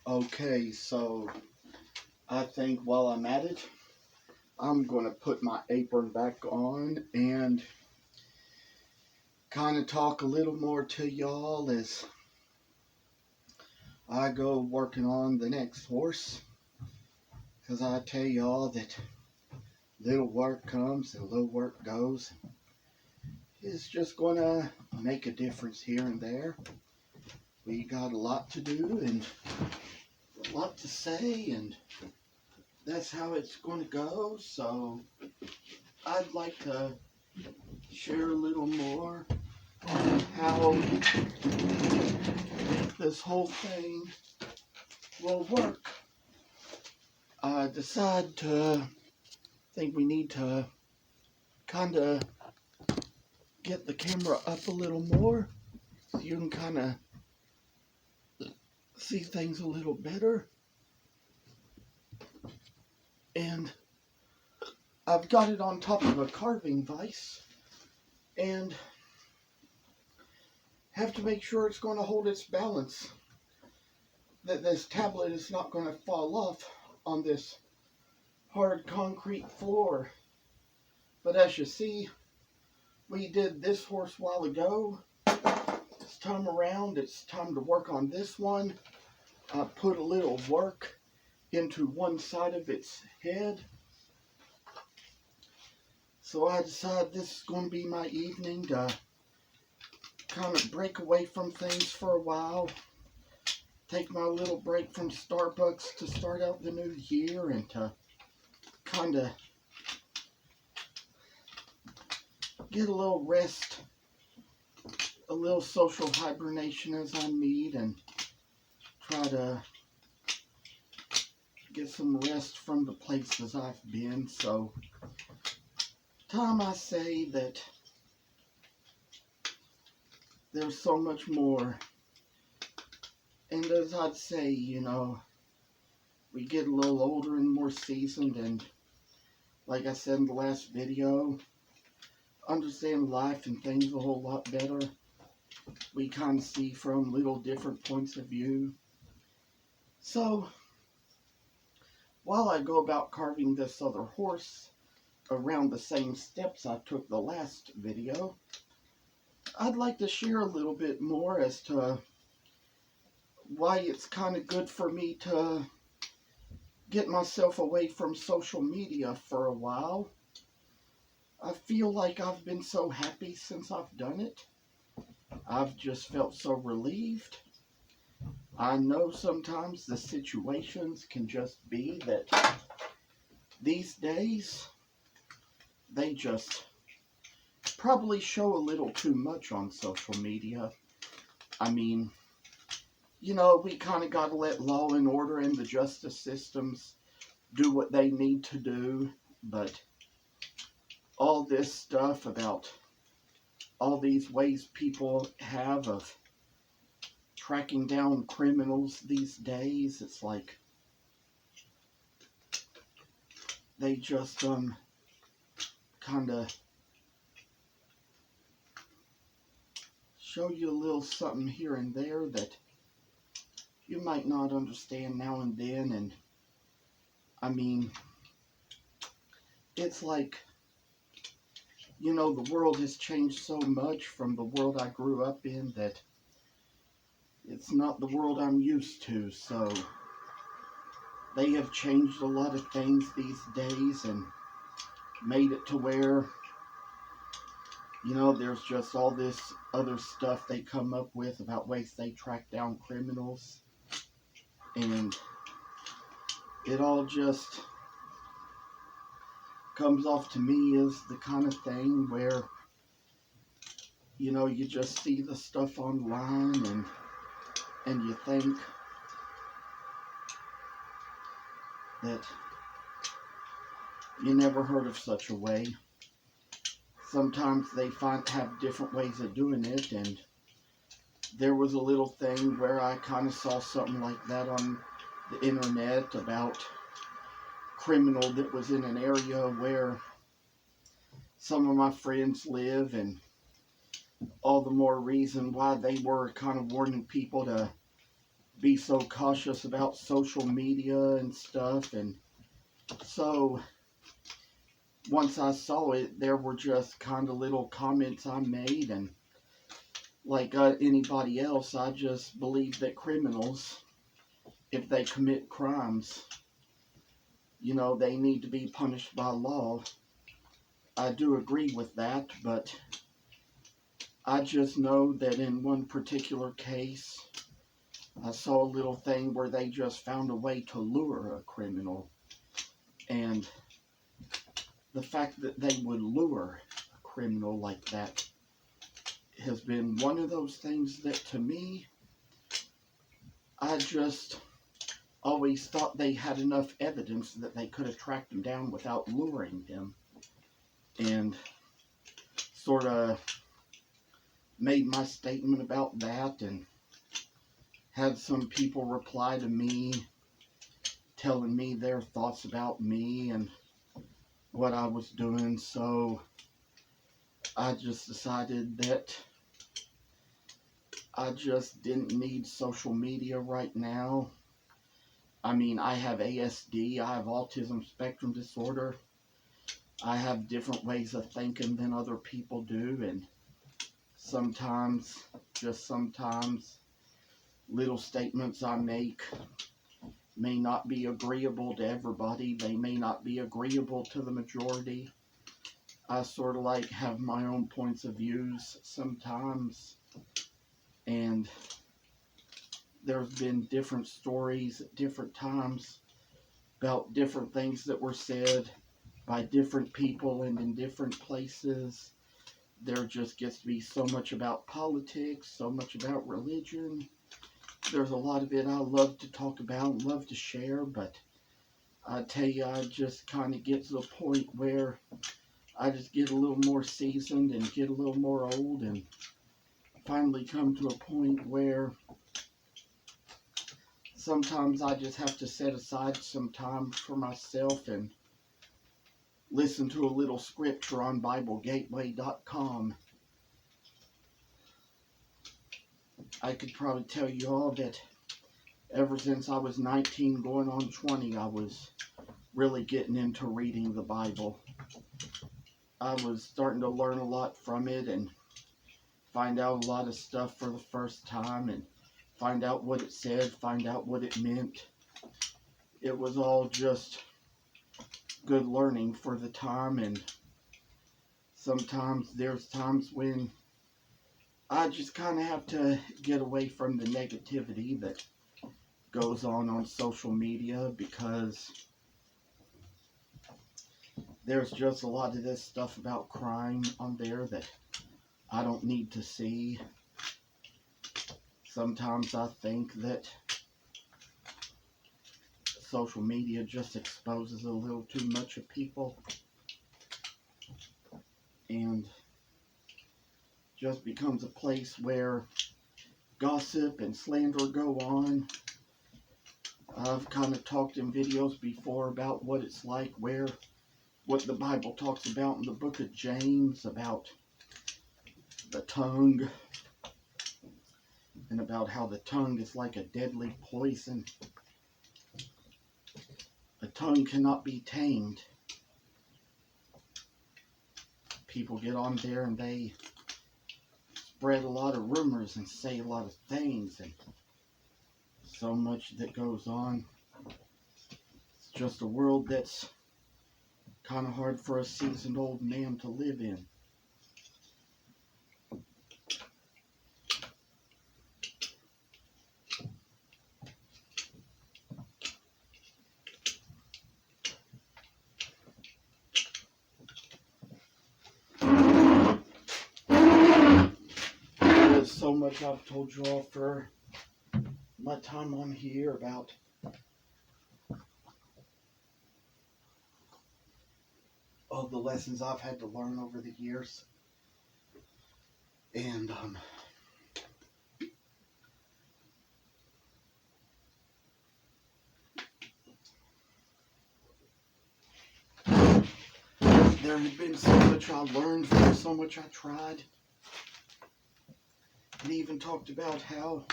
Okay, so I think while I'm at it, I'm going to put my apron back on and kind of talk a little more to y'all as I go working on the next horse. Because I tell y'all that little work comes and little work goes. It's just going to make a difference here and there. We got a lot to do and a lot to say, and that's how it's going to go. So I'd like to share a little more on how this whole thing will work. I decided to think we need to kind of get the camera up a little more so you can kind of see things a little better. And I've got it on top of a carving vise and have to make sure it's going to hold its balance, that this tablet is not going to fall off on this hard concrete floor. But as you see, we did this horse a while ago. This time around, it's time to work on this one. I put a little work into one side of its head. So I decided this is going to be my evening to kind of break away from things for a while. Take my little break from Starbucks to start out the new year and to kind of get a little rest, a little social hibernation as I need, and try to get some rest from the places I've been. So, time I say that there's so much more. And as I'd say, we get a little older and more seasoned, and like I said in the last video, understand life and things a whole lot better. We kind of see from little different points of view. So, while I go about carving this other horse around the same steps I took the last video, I'd like to share a little bit more as to why it's kind of good for me to get myself away from social media for a while. I feel like I've been so happy since I've done it. I've just felt so relieved. I know sometimes the situations can just be that these days they just probably show a little too much on social media. I mean, we kind of got to let law and order and the justice systems do what they need to do, but all this stuff about all these ways people have of tracking down criminals these days, it's like they just kind of show you a little something here and there that you might not understand now and then. And I mean, it's like, the world has changed so much from the world I grew up in that it's not the world I'm used to. So they have changed a lot of things these days and made it to where, there's just all this other stuff they come up with about ways they track down criminals. And it all just comes off to me as the kind of thing where, you just see the stuff online and you think that you never heard of such a way. Sometimes they have different ways of doing it, and there was a little thing where I kind of saw something like that on the internet about a criminal that was in an area where some of my friends live, and all the more reason why they were kind of warning people to be so cautious about social media and stuff. And so once I saw it, there were just kind of little comments I made, and like anybody else, I just believe that criminals, if they commit crimes, they need to be punished by law. I do agree with that, but I just know that in one particular case, I saw a little thing where they just found a way to lure a criminal. And the fact that they would lure a criminal like that has been one of those things that, to me, I just always thought they had enough evidence that they could have tracked him down without luring him. And sort of made my statement about that, and had some people reply to me telling me their thoughts about me and what I was doing. So I just decided that I just didn't need social media right now. I mean, I have ASD, I have autism spectrum disorder. I have different ways of thinking than other people do, and sometimes, just sometimes, little statements I make may not be agreeable to everybody. They may not be agreeable to the majority. I sort of like have my own points of views sometimes, and there's been different stories at different times about different things that were said by different people and in different places. There just gets to be so much about politics, so much about religion. There's a lot of it I love to talk about and love to share, but I tell you, I just kind of get to the point where I just get a little more seasoned and get a little more old, and finally come to a point where sometimes I just have to set aside some time for myself and listen to a little scripture on BibleGateway.com. I could probably tell you all that ever since I was 19 going on 20, I was really getting into reading the Bible. I was starting to learn a lot from it and find out a lot of stuff for the first time, and find out what it said, find out what it meant. It was all just good learning for the time, and sometimes there's times when I just kind of have to get away from the negativity that goes on social media, because there's just a lot of this stuff about crime on there that I don't need to see. Sometimes I think that social media just exposes a little too much of people, and just becomes a place where gossip and slander go on. I've kind of talked in videos before about what it's like, what the Bible talks about in the book of James about the tongue, and about how the tongue is like a deadly poison. The tongue cannot be tamed. People get on there and they spread a lot of rumors and say a lot of things, and so much that goes on. It's just a world that's kind of hard for a seasoned old man to live in. There's so much I've told you all for my time on here about all the lessons I've had to learn over the years. And there had been so much I learned, there was so much I tried. And even talked about how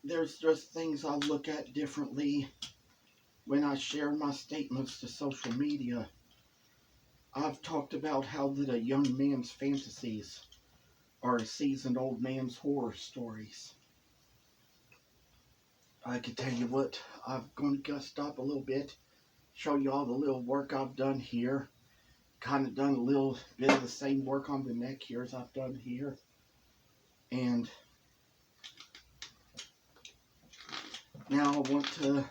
there's just things I look at differently when I share my statements to social media. I've talked about how that a young man's fantasies are a seasoned old man's horror stories. I can tell you what, I'm going to stop a little bit, show you all the little work I've done here. Kind of done a little bit of the same work on the neck here as I've done here. And now I want to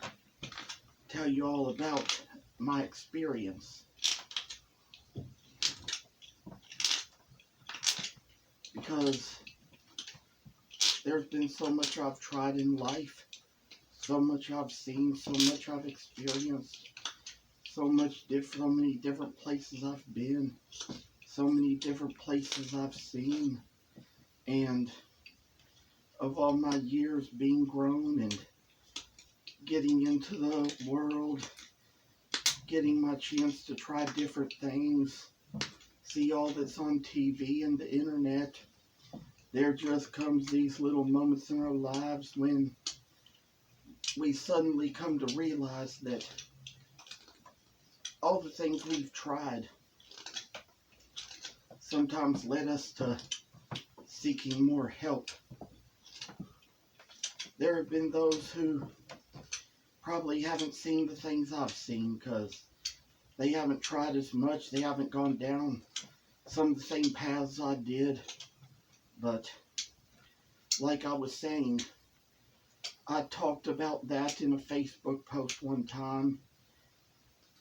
tell you all about my experience. Because there's been so much I've tried in life, so much I've seen, so much I've experienced, so many different places I've been, so many different places I've seen, and of all my years being grown and getting into the world, getting my chance to try different things, see all that's on TV and the internet, there just comes these little moments in our lives when we suddenly come to realize that all the things we've tried sometimes led us to seeking more help. There have been those who probably haven't seen the things I've seen because they haven't tried as much, they haven't gone down some of the same paths I did. But like I was saying, I talked about that in a Facebook post one time.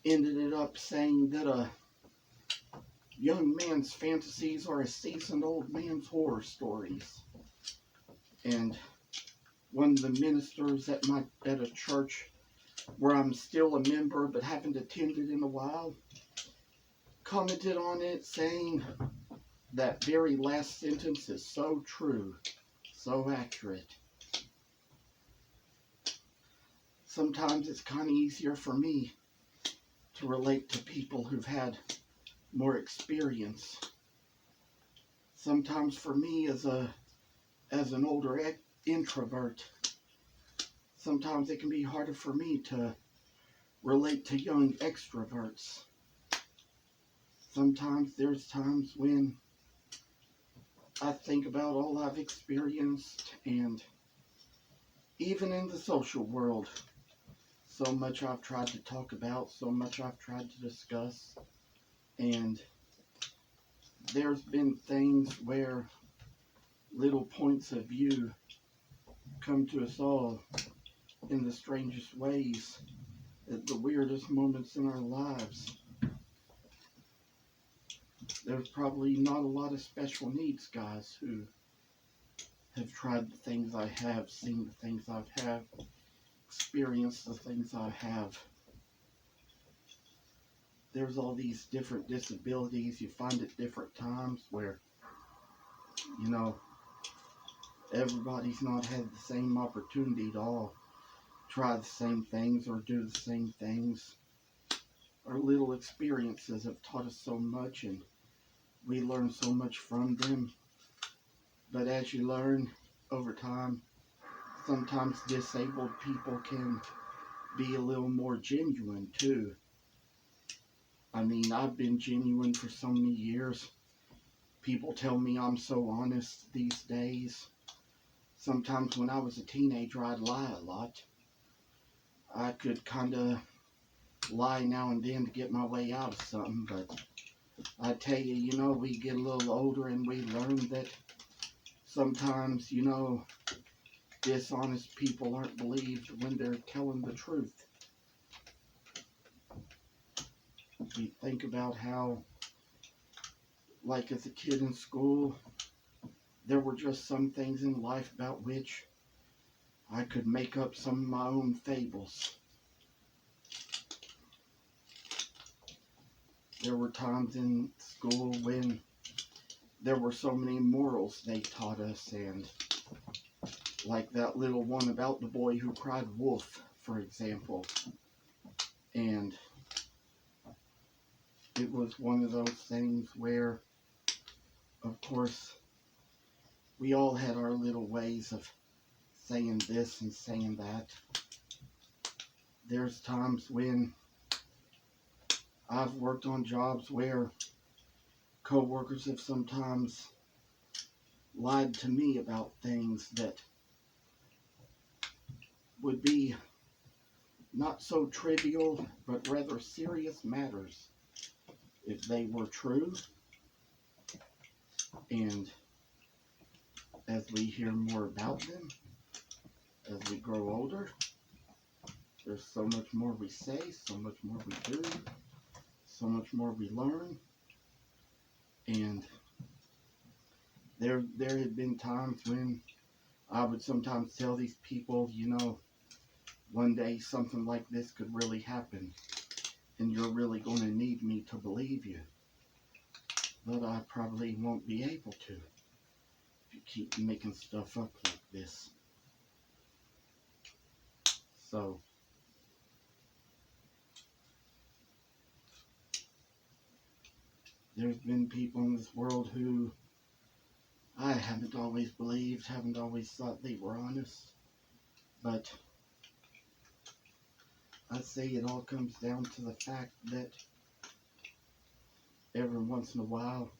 Ended it up saying that a young man's fantasies are a seasoned old man's horror stories. And one of the ministers at a church where I'm still a member but haven't attended in a while commented on it saying that very last sentence is so true, so accurate. Sometimes it's kind of easier for me to relate to people who've had more experience. Sometimes for me as an older introvert, sometimes it can be harder for me to relate to young extroverts. Sometimes there's times when I think about all I've experienced, and even in the social world, so much I've tried to talk about, so much I've tried to discuss, and there's been things where little points of view come to us all in the strangest ways, at the weirdest moments in our lives. There's probably not a lot of special needs guys who have tried the things I have, seen the things I've had, experienced the things I have. There's all these different disabilities you find at different times where, everybody's not had the same opportunity to all try the same things or do the same things. Our little experiences have taught us so much, and we learn so much from them. But as you learn over time, sometimes disabled people can be a little more genuine too. I mean, I've been genuine for so many years. People tell me I'm so honest these days. Sometimes when I was a teenager, I'd lie a lot. I could kind of lie now and then to get my way out of something, but I tell you, we get a little older and we learn that sometimes, dishonest people aren't believed when they're telling the truth. We think about how, like as a kid in school, there were just some things in life about which I could make up some of my own fables. There were times in school when there were so many morals they taught us, and like that little one about the boy who cried wolf, for example. And it was one of those things where, of course, we all had our little ways of saying this and saying that. There's times when I've worked on jobs where coworkers have sometimes lied to me about things that would be not so trivial, but rather serious matters if they were true. And as we hear more about them, as we grow older, there's so much more we say, so much more we do, so much more we learn. And there had been times when I would sometimes tell these people, one day something like this could really happen, and you're really going to need me to believe you. But I probably won't be able to if you keep making stuff up like this. So, there's been people in this world who I haven't always believed, haven't always thought they were honest. But I say it all comes down to the fact that every once in a while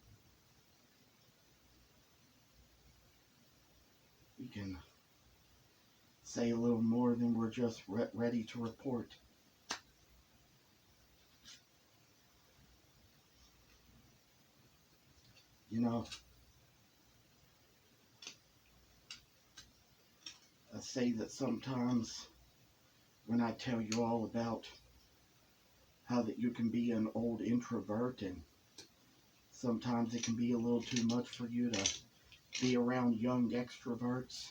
we can say a little more than we're just ready to report. I say that sometimes when I tell you all about how that you can be an old introvert, and sometimes it can be a little too much for you to be around young extroverts,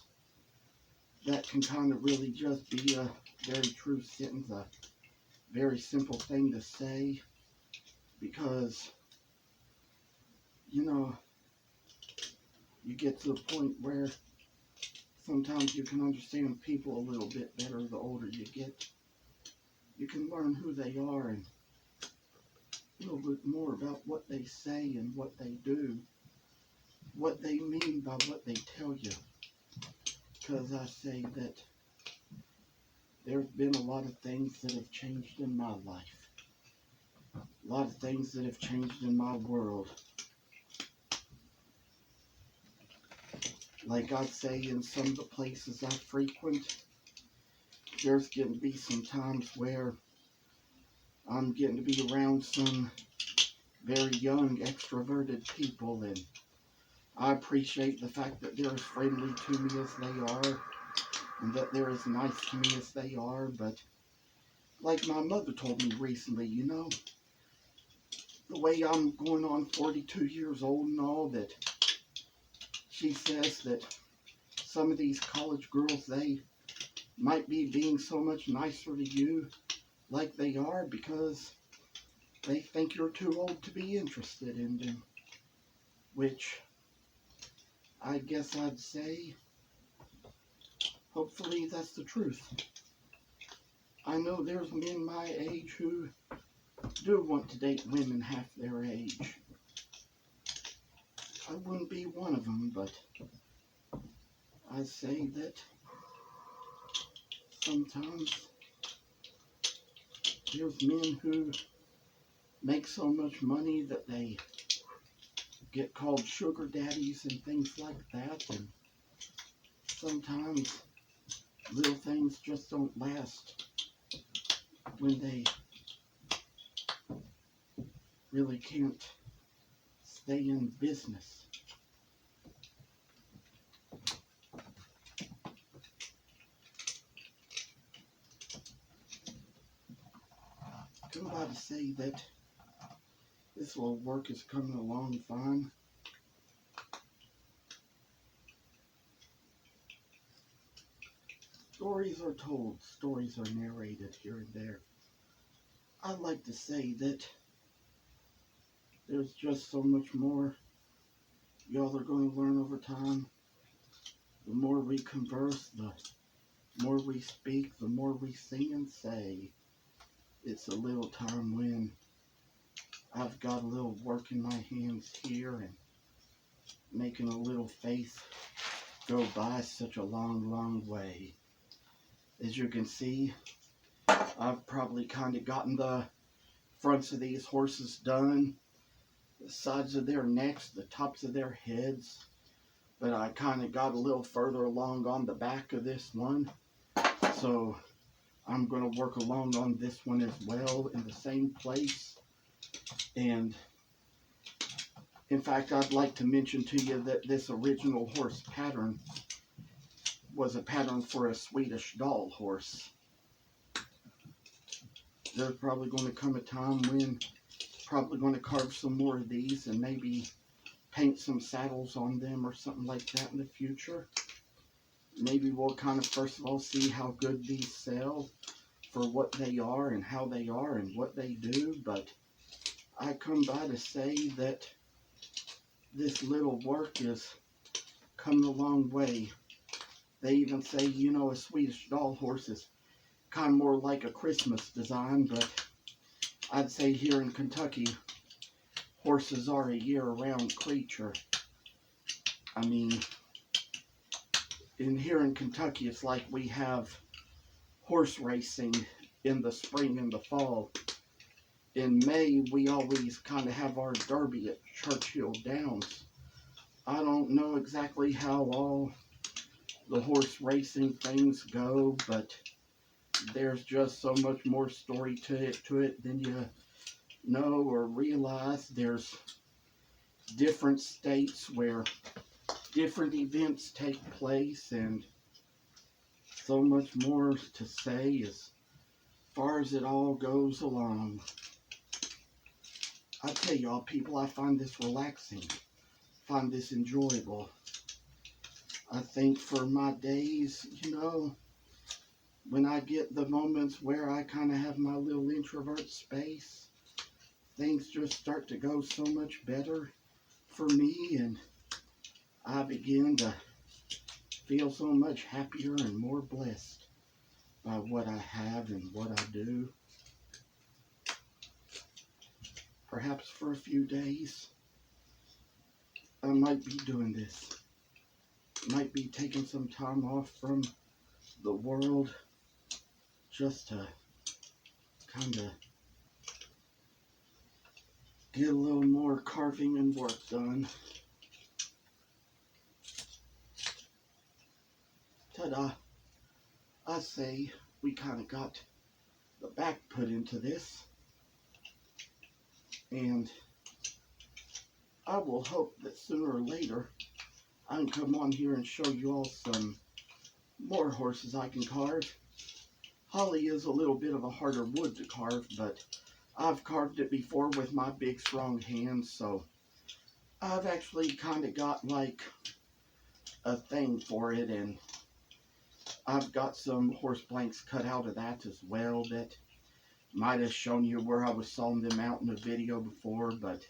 that can kind of really just be a very true sentence, a very simple thing to say, because, you get to the point where sometimes you can understand people a little bit better the older you get. You can learn who they are and a little bit more about what they say and what they do, what they mean by what they tell you. Because I say that there's been a lot of things that have changed in my life. A lot of things that have changed in my world. Like I'd say, in some of the places I frequent, there's getting to be some times where I'm getting to be around some very young, extroverted people, and I appreciate the fact that they're as friendly to me as they are, and that they're as nice to me as they are. But like my mother told me recently, the way I'm going on 42 years old and all, that she says that some of these college girls, they might be being so much nicer to you like they are because they think you're too old to be interested in them. Which I guess I'd say, hopefully that's the truth. I know there's men my age who do want to date women half their age. I wouldn't be one of them, but I say that sometimes there's men who make so much money that they get called sugar daddies and things like that, and sometimes little things just don't last when they really can't stay in business. I'm about to say that this little work is coming along fine. Stories are told, stories are narrated here and there. I'd like to say that there's just so much more y'all are going to learn over time. The more we converse, the more we speak, the more we sing and say. It's a little time when I've got a little work in my hands here and making a little faith go by such a long, long way. As you can see, I've probably kind of gotten the fronts of these horses done, the sides of their necks, the tops of their heads, but I kind of got a little further along on the back of this one, so I'm going to work along on this one as well in the same place. And in fact, I'd like to mention to you that this original horse pattern was a pattern for a Swedish doll horse. There's probably going to come a time when probably going to carve some more of these and maybe paint some saddles on them or something like that in the future. Maybe we'll kind of first of all see how good these sell for what they are and how they are and what they do. But I come by to say that this little work is coming a long way. They even say, you know, a Swedish doll horse is kind of more like a Christmas design, but I'd say here in Kentucky, horses are a year-round creature. I mean, here in Kentucky, it's like we have horse racing in the spring and the fall. In May, we always kind of have our derby at Churchill Downs. I don't know exactly how all the horse racing things go, but there's just so much more story to it than you know or realize. There's different states where different events take place, and so much more to say as far as it all goes along. I tell y'all people, I find this relaxing, find this enjoyable. I think for my days, you know, when I get the moments where I kind of have my little introvert space, things just start to go so much better for me, and I begin to feel so much happier and more blessed by what I have and what I do. Perhaps for a few days, I might be doing this. Might be taking some time off from the world just to kind of get a little more carving and work done. Ta-da! I say we kind of got the back put into this, and I will hope that sooner or later I can come on here and show you all some more horses I can carve. Holly is a little bit of a harder wood to carve, but I've carved it before with my big strong hands, so I've actually kind of got like a thing for it, and I've got some horse blanks cut out of that as well that might have shown you where I was sawing them out in a video before, but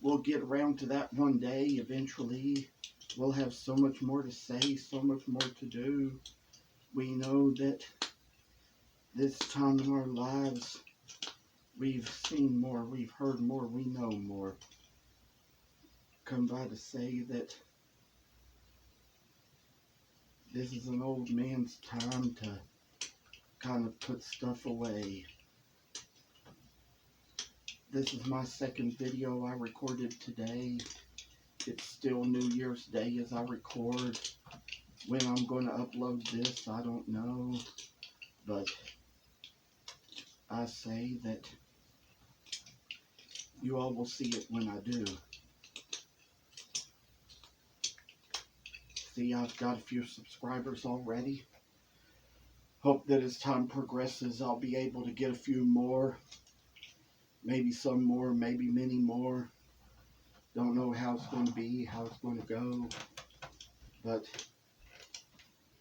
we'll get around to that one day eventually. We'll have so much more to say, so much more to do. We know that this time in our lives, we've seen more, we've heard more, we know more. Come by to say that this is an old man's time to kind of put stuff away. This is my second video I recorded today. It's still New Year's Day as I record. When I'm going to upload this, I don't know. But I say that you all will see it when I do. See, I've got a few subscribers already. Hope that as time progresses, I'll be able to get a few more. Maybe some more, maybe many more. Don't know how it's going to be, how it's going to go. But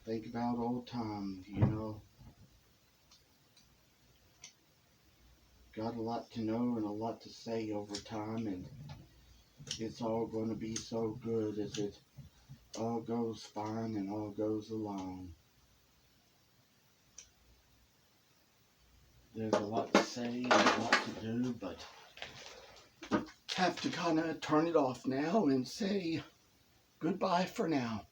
think about old times, you know. Got a lot to know and a lot to say over time, and it's all going to be so good as it all goes fine and all goes along. There's a lot to say and a lot to do, but have to kind of turn it off now and say goodbye for now.